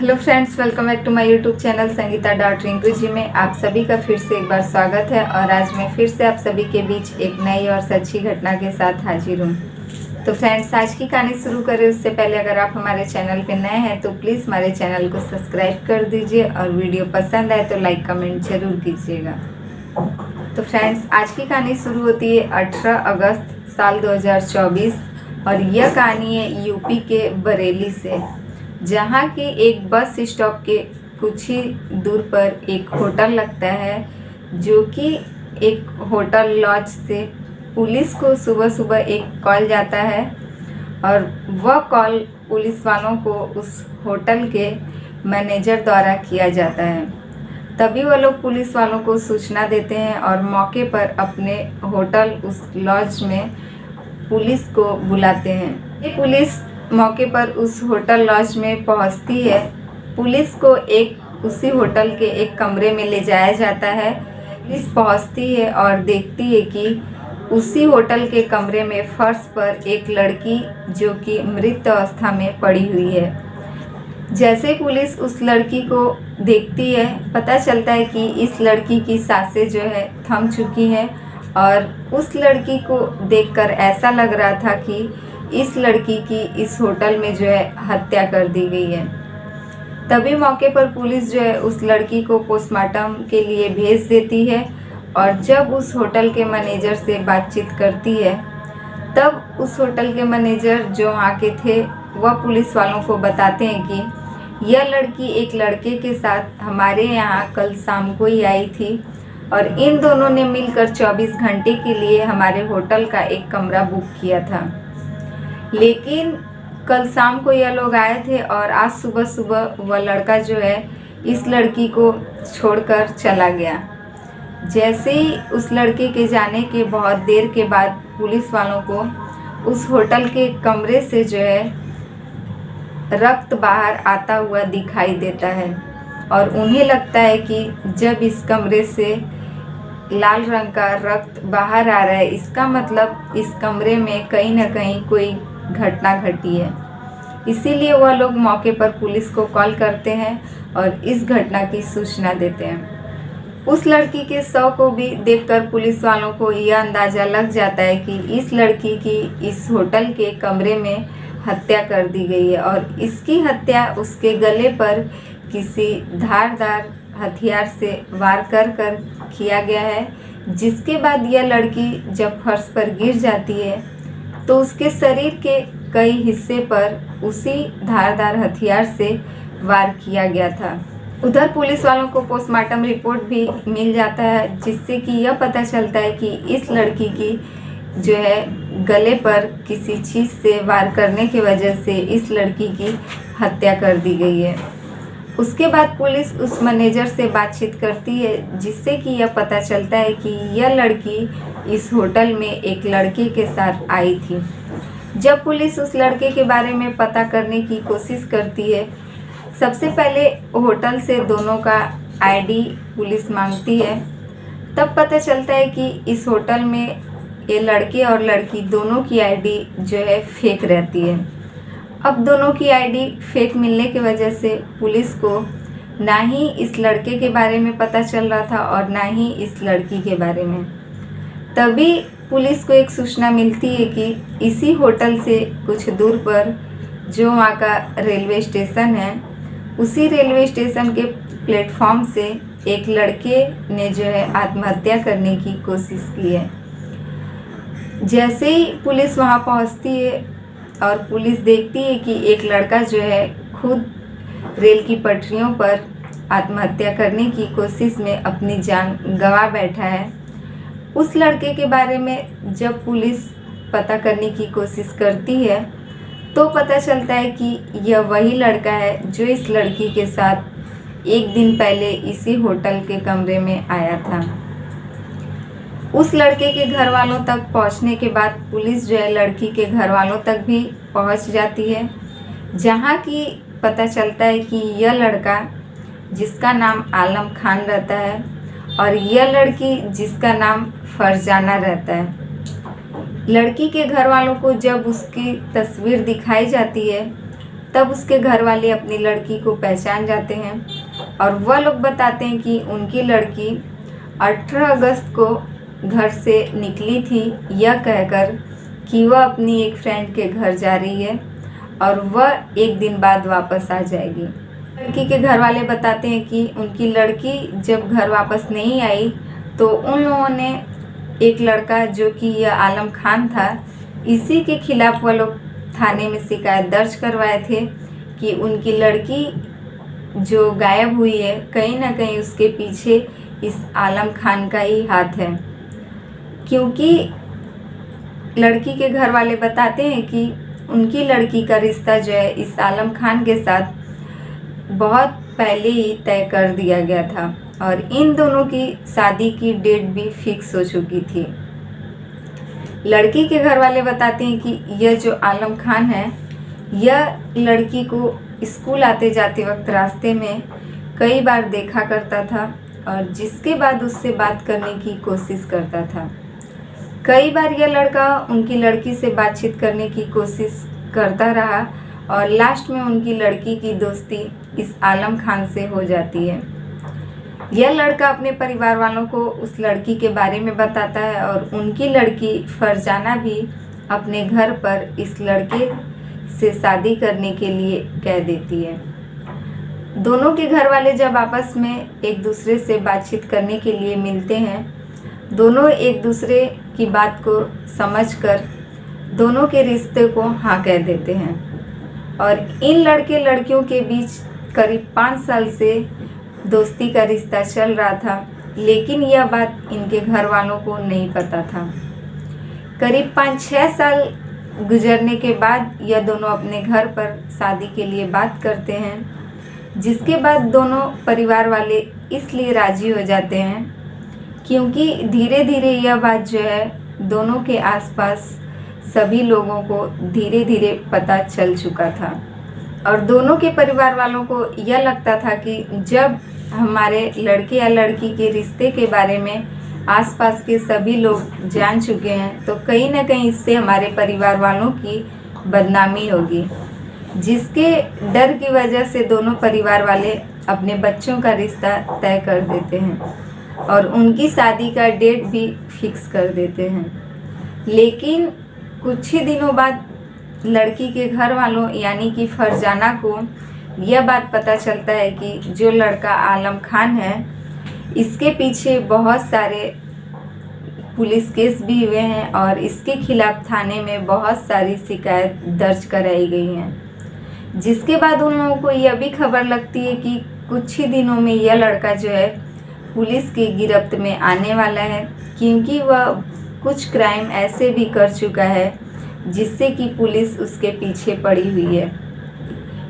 Hello friends, welcome back to my YouTube channel Sangeeta dot Rinku ji में आप सभी का फिर से एक बार स्वागत है। और आज मैं फिर से आप सभी के बीच एक नई और सच्ची घटना के साथ हाजिर हूँ। तो फ्रेंड्स, आज की कहानी शुरू करें उससे पहले अगर आप हमारे चैनल पे नए हैं तो प्लीज़ हमारे चैनल को सब्सक्राइब कर दीजिए और वीडियो पसंद आए तो लाइक कमेंट जरूर कीजिएगा। तो फ्रेंड्स, आज की कहानी शुरू होती है 18 अगस्त साल 2024 और यह कहानी है यूपी के बरेली से, जहाँ के एक बस स्टॉप के कुछ ही दूर पर एक होटल लगता है, जो कि एक होटल लॉज से पुलिस को सुबह सुबह एक कॉल जाता है और वह कॉल पुलिस वालों को उस होटल के मैनेजर द्वारा किया जाता है। तभी वह लोग पुलिस वालों को सूचना देते हैं और मौके पर अपने होटल उस लॉज में पुलिस को बुलाते हैं। ये पुलिस मौके पर उस होटल लॉज में पहुंचती है। पुलिस को एक उसी होटल के एक कमरे में ले जाया जाता है। पुलिस पहुंचती है और देखती है कि उसी होटल के कमरे में फर्श पर एक लड़की जो कि मृत अवस्था में पड़ी हुई है। जैसे पुलिस उस लड़की को देखती है, पता चलता है कि इस लड़की की सांसें जो है थम चुकी हैं और उस लड़की को देखकर ऐसा लग रहा था कि इस लड़की की इस होटल में जो है हत्या कर दी गई है। तभी मौके पर पुलिस जो है उस लड़की को पोस्टमार्टम के लिए भेज देती है और जब उस होटल के मैनेजर से बातचीत करती है, तब उस होटल के मैनेजर जो वहाँ के थे वह पुलिस वालों को बताते हैं कि यह लड़की एक लड़के के साथ हमारे यहाँ कल शाम को ही आई थी और इन दोनों ने मिलकर 24 घंटे के लिए हमारे होटल का एक कमरा बुक किया था। लेकिन कल शाम को यह लोग आए थे और आज सुबह सुबह वह लड़का जो है इस लड़की को छोड़कर चला गया। जैसे ही उस लड़के के जाने के बहुत देर के बाद पुलिस वालों को उस होटल के कमरे से जो है रक्त बाहर आता हुआ दिखाई देता है और उन्हें लगता है कि जब इस कमरे से लाल रंग का रक्त बाहर आ रहा है, इसका मतलब इस कमरे में कहीं ना कहीं कोई घटना घटी है। इसीलिए वह लोग मौके पर पुलिस को कॉल करते हैं और इस घटना की सूचना देते हैं। उस लड़की के शव को भी देखकर पुलिस वालों को यह अंदाज़ा लग जाता है कि इस लड़की की इस होटल के कमरे में हत्या कर दी गई है और इसकी हत्या उसके गले पर किसी धारदार हथियार से वार कर किया गया है। जिसके बाद यह लड़की जब फर्श पर गिर जाती है तो उसके शरीर के कई हिस्से पर उसी धारदार हथियार से वार किया गया था। उधर पुलिस वालों को पोस्टमार्टम रिपोर्ट भी मिल जाता है, जिससे कि यह पता चलता है कि इस लड़की की जो है गले पर किसी चीज़ से वार करने की वजह से इस लड़की की हत्या कर दी गई है। उसके बाद पुलिस उस मैनेजर से बातचीत करती है, जिससे कि यह पता चलता है कि यह लड़की इस होटल में एक लड़के के साथ आई थी। जब पुलिस उस लड़के के बारे में पता करने की कोशिश करती है, सबसे पहले होटल से दोनों का आईडी पुलिस मांगती है। तब पता चलता है कि इस होटल में ये लड़के और लड़की दोनों की आईडी जो है फेक रहती है। अब दोनों की आईडी फेक मिलने की वजह से पुलिस को ना ही इस लड़के के बारे में पता चल रहा था और ना ही इस लड़की के बारे में। तभी पुलिस को एक सूचना मिलती है कि इसी होटल से कुछ दूर पर जो वहाँ का रेलवे स्टेशन है, उसी रेलवे स्टेशन के प्लेटफॉर्म से एक लड़के ने जो है आत्महत्या करने की कोशिश की है। जैसे ही पुलिस वहाँ पहुँचती है और पुलिस देखती है कि एक लड़का जो है खुद रेल की पटरियों पर आत्महत्या करने की कोशिश में अपनी जान गंवा बैठा है, उस लड़के के बारे में जब पुलिस पता करने की कोशिश करती है तो पता चलता है कि यह वही लड़का है जो इस लड़की के साथ एक दिन पहले इसी होटल के कमरे में आया था। उस लड़के के घर वालों तक पहुंचने के बाद पुलिस जो है लड़की के घर वालों तक भी पहुंच जाती है, जहां की पता चलता है कि यह लड़का जिसका नाम आलम खान रहता है और यह लड़की जिसका नाम फरजाना रहता है। लड़की के घर वालों को जब उसकी तस्वीर दिखाई जाती है तब उसके घर वाले अपनी लड़की को पहचान जाते हैं और वह लोग बताते हैं कि उनकी लड़की 18 अगस्त को घर से निकली थी, यह कहकर कि वह अपनी एक फ्रेंड के घर जा रही है और वह एक दिन बाद वापस आ जाएगी। लड़की के घर वाले बताते हैं कि उनकी लड़की जब घर वापस नहीं आई तो उन लोगों ने एक लड़का, जो कि यह आलम खान था, इसी के खिलाफ वह लोग थाने में शिकायत दर्ज करवाए थे कि उनकी लड़की जो गायब हुई है, कहीं ना कहीं उसके पीछे इस आलम खान का ही हाथ है। क्योंकि लड़की के घर वाले बताते हैं कि उनकी लड़की का रिश्ता जो है इस आलम खान के साथ बहुत पहले ही तय कर दिया गया था और इन दोनों की शादी की डेट भी फिक्स हो चुकी थी। लड़की के घर वाले बताते हैं कि यह जो आलम खान है, यह लड़की को स्कूल आते जाते वक्त रास्ते में कई बार देखा करता था और जिसके बाद उससे बात करने की कोशिश करता था। कई बार यह लड़का उनकी लड़की से बातचीत करने की कोशिश करता रहा और लास्ट में उनकी लड़की की दोस्ती इस आलम खान से हो जाती है। यह लड़का अपने परिवार वालों को उस लड़की के बारे में बताता है और उनकी लड़की फरजाना भी अपने घर पर इस लड़के से शादी करने के लिए कह देती है। दोनों के घर वाले जब आपस में एक दूसरे से बातचीत करने के लिए मिलते हैं, दोनों एक दूसरे की बात को समझकर दोनों के रिश्ते को हाँ कह देते हैं और इन लड़के लड़कियों के बीच करीब 5 साल से दोस्ती का रिश्ता चल रहा था, लेकिन यह बात इनके घर वालों को नहीं पता था। करीब 5-6 साल गुजरने के बाद यह दोनों अपने घर पर शादी के लिए बात करते हैं, जिसके बाद दोनों परिवार वाले इसलिए राजी हो जाते हैं क्योंकि धीरे धीरे यह बात जो है दोनों के आसपास सभी लोगों को धीरे धीरे पता चल चुका था और दोनों के परिवार वालों को यह लगता था कि जब हमारे लड़के या लड़की के रिश्ते के बारे में आसपास के सभी लोग जान चुके हैं तो कहीं ना कहीं इससे हमारे परिवार वालों की बदनामी होगी, जिसके डर की वजह से दोनों परिवार वाले अपने बच्चों का रिश्ता तय कर देते हैं और उनकी शादी का डेट भी फिक्स कर देते हैं। लेकिन कुछ ही दिनों बाद लड़की के घर वालों यानी कि फरजाना को यह बात पता चलता है कि जो लड़का आलम खान है, इसके पीछे बहुत सारे पुलिस केस भी हुए हैं और इसके खिलाफ थाने में बहुत सारी शिकायत दर्ज कराई गई हैं। जिसके बाद उन लोगों को यह भी खबर लगती है कि कुछ ही दिनों में यह लड़का जो है पुलिस की गिरफ्त में आने वाला है, क्योंकि वह कुछ क्राइम ऐसे भी कर चुका है जिससे कि पुलिस उसके पीछे पड़ी हुई है।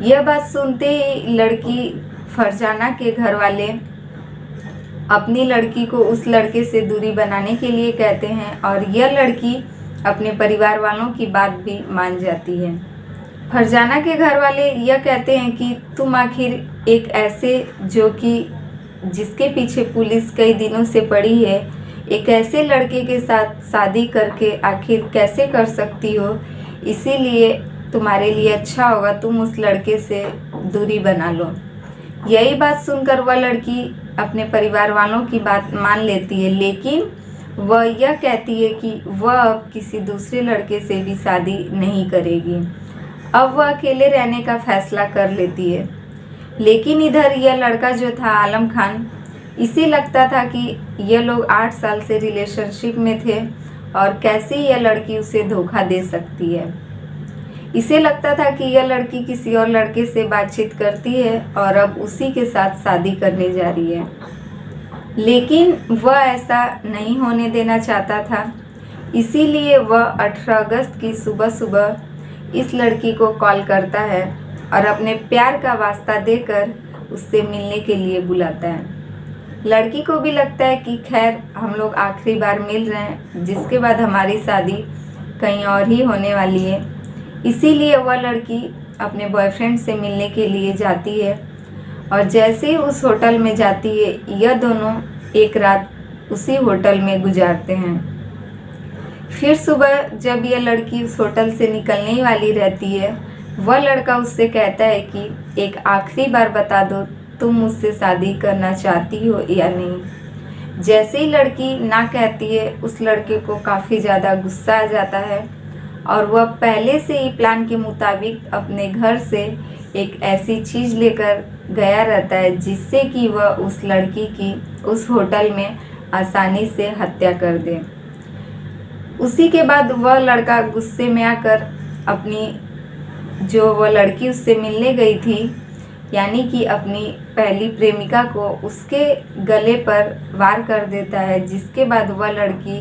यह बात सुनते ही लड़की फरजाना के घर वाले अपनी लड़की को उस लड़के से दूरी बनाने के लिए कहते हैं और यह लड़की अपने परिवार वालों की बात भी मान जाती है। फरजाना के घर वाले यह कहते हैं कि तुम आखिर एक ऐसे जो कि जिसके पीछे पुलिस कई दिनों से पड़ी है, एक ऐसे लड़के के साथ शादी करके आखिर कैसे कर सकती हो, इसीलिए तुम्हारे लिए अच्छा होगा तुम उस लड़के से दूरी बना लो। यही बात सुनकर वह लड़की अपने परिवार वालों की बात मान लेती है, लेकिन वह यह कहती है कि वह अब किसी दूसरे लड़के से भी शादी नहीं करेगी। अब वह अकेले रहने का फैसला कर लेती है। लेकिन इधर यह लड़का जो था आलम खान, इसे लगता था कि यह लोग 8 साल से रिलेशनशिप में थे और कैसे यह लड़की उसे धोखा दे सकती है। इसे लगता था कि यह लड़की किसी और लड़के से बातचीत करती है और अब उसी के साथ शादी करने जा रही है, लेकिन वह ऐसा नहीं होने देना चाहता था। इसीलिए वह 18 अगस्त की सुबह सुबह इस लड़की को कॉल करता है और अपने प्यार का वास्ता देकर उससे मिलने के लिए बुलाता है। लड़की को भी लगता है कि खैर हम लोग आखिरी बार मिल रहे हैं, जिसके बाद हमारी शादी कहीं और ही होने वाली है। इसीलिए वह लड़की अपने बॉयफ्रेंड से मिलने के लिए जाती है और जैसे ही उस होटल में जाती है, यह दोनों एक रात उसी होटल में गुजारते हैं। फिर सुबह जब यह लड़की उस होटल से निकलने वाली रहती है वह लड़का उससे कहता है कि एक आखिरी बार बता दो, तुम मुझसे शादी करना चाहती हो या नहीं। जैसे ही लड़की ना कहती है, उस लड़के को काफ़ी ज़्यादा गुस्सा आ जाता है और वह पहले से ही प्लान के मुताबिक अपने घर से एक ऐसी चीज़ लेकर गया रहता है जिससे कि वह उस लड़की की उस होटल में आसानी से हत्या कर दे। उसी के बाद वह लड़का गुस्से में आकर अपनी जो वह लड़की उससे मिलने गई थी, यानी कि अपनी पहली प्रेमिका को, उसके गले पर वार कर देता है, जिसके बाद वह लड़की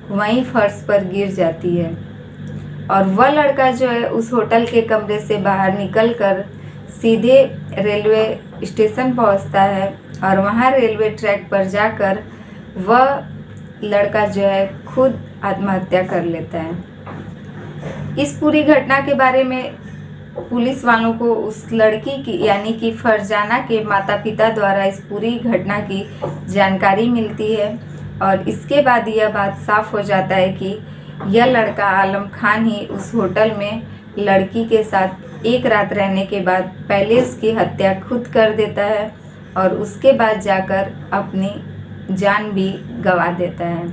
वहीं फर्श पर गिर जाती है और वह लड़का जो है उस होटल के कमरे से बाहर निकलकर सीधे रेलवे स्टेशन पहुंचता है और वहां रेलवे ट्रैक पर जाकर वह लड़का जो है खुद आत्महत्या कर लेता है। इस पूरी घटना के बारे में पुलिस वालों को उस लड़की की यानी कि फरजाना के माता पिता द्वारा इस पूरी घटना की जानकारी मिलती है और इसके बाद यह बात साफ हो जाता है कि यह लड़का आलम खान ही उस होटल में लड़की के साथ एक रात रहने के बाद पहले उसकी हत्या खुद कर देता है और उसके बाद जाकर अपनी जान भी गंवा देता है।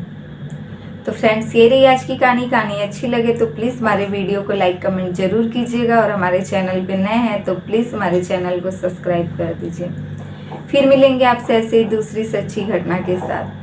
तो फ्रेंड्स, ये रही आज की कहानी अच्छी लगे तो प्लीज़ हमारे वीडियो को लाइक कमेंट ज़रूर कीजिएगा और हमारे चैनल पे नए हैं तो प्लीज़ हमारे चैनल को सब्सक्राइब कर दीजिए। फिर मिलेंगे आपसे ऐसे ही दूसरी सच्ची घटना के साथ।